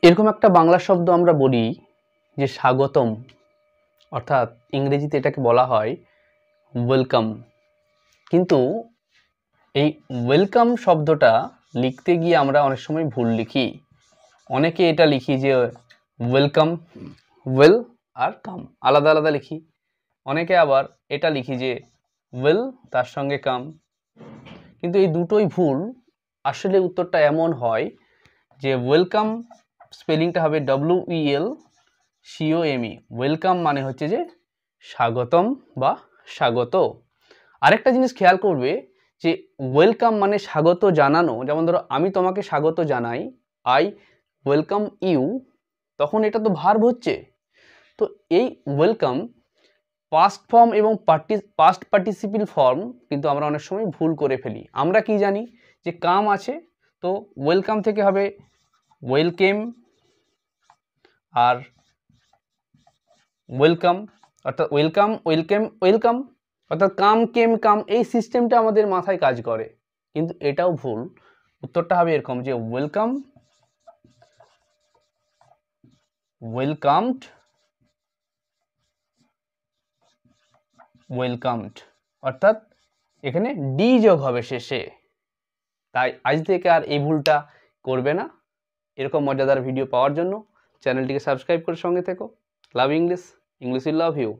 এরকম একটা বাংলা শব্দ আমরা বলি যে স্বাগতম, অর্থাৎ ইংরেজিতে এটাকে বলা হয় ওয়েলকাম। কিন্তু এই ওয়েলকাম শব্দটা লিখতে গিয়ে আমরা অনেক সময় ভুল লিখি। অনেকে এটা লিখি যে ওয়েলকাম, ওয়েল আর কাম আলাদা আলাদা লিখি। অনেকে আবার এটা লিখি যে ওয়েল তার সঙ্গে কাম, কিন্তু এই দুটোই ভুল। আসলে উত্তরটা এমন হয় যে ওয়েলকাম স্পেলিংটা হবে WELCOME। ওয়েলকাম মানে হচ্ছে যে স্বাগতম বা স্বাগত। আরেকটা জিনিস খেয়াল করবে যে ওয়েলকাম মানে স্বাগত জানানো। যেমন ধরো আমি তোমাকে স্বাগত জানাই, আই ওয়েলকাম ইউ, তখন এটা তো ভার্ব হচ্ছে। তো এই ওয়েলকাম পাস্ট ফর্ম এবং পাস্ট পার্টিসিপিল ফর্ম কিন্তু আমরা অনেক সময় ভুল করে ফেলি। আমরা কি জানি যে কাম আছে, তো ওয়েলকাম থেকে হবে ওয়েলকেম আর ওয়েলকাম, অর্থাৎ ওয়েলকাম ওয়েলকেম ওয়েলকাম, অর্থাৎ কাম কেম কাম, এই সিস্টেমটা আমাদের মাথায় কাজ করে। কিন্তু এটাও ভুল। উত্তরটা হবে এরকম যে ওয়েলকাম, ওয়েলকামড, ওয়েলকামড, অর্থাৎ এখানে ডি যোগ হবে শেষে। তাই আজ থেকে আর এই ভুলটা করবে না। এরকম মজাদার ভিডিও পাওয়ার জন্য চ্যানেলটিকে সাবস্ক্রাইব করে সঙ্গে থেকো। Love English, English will love you.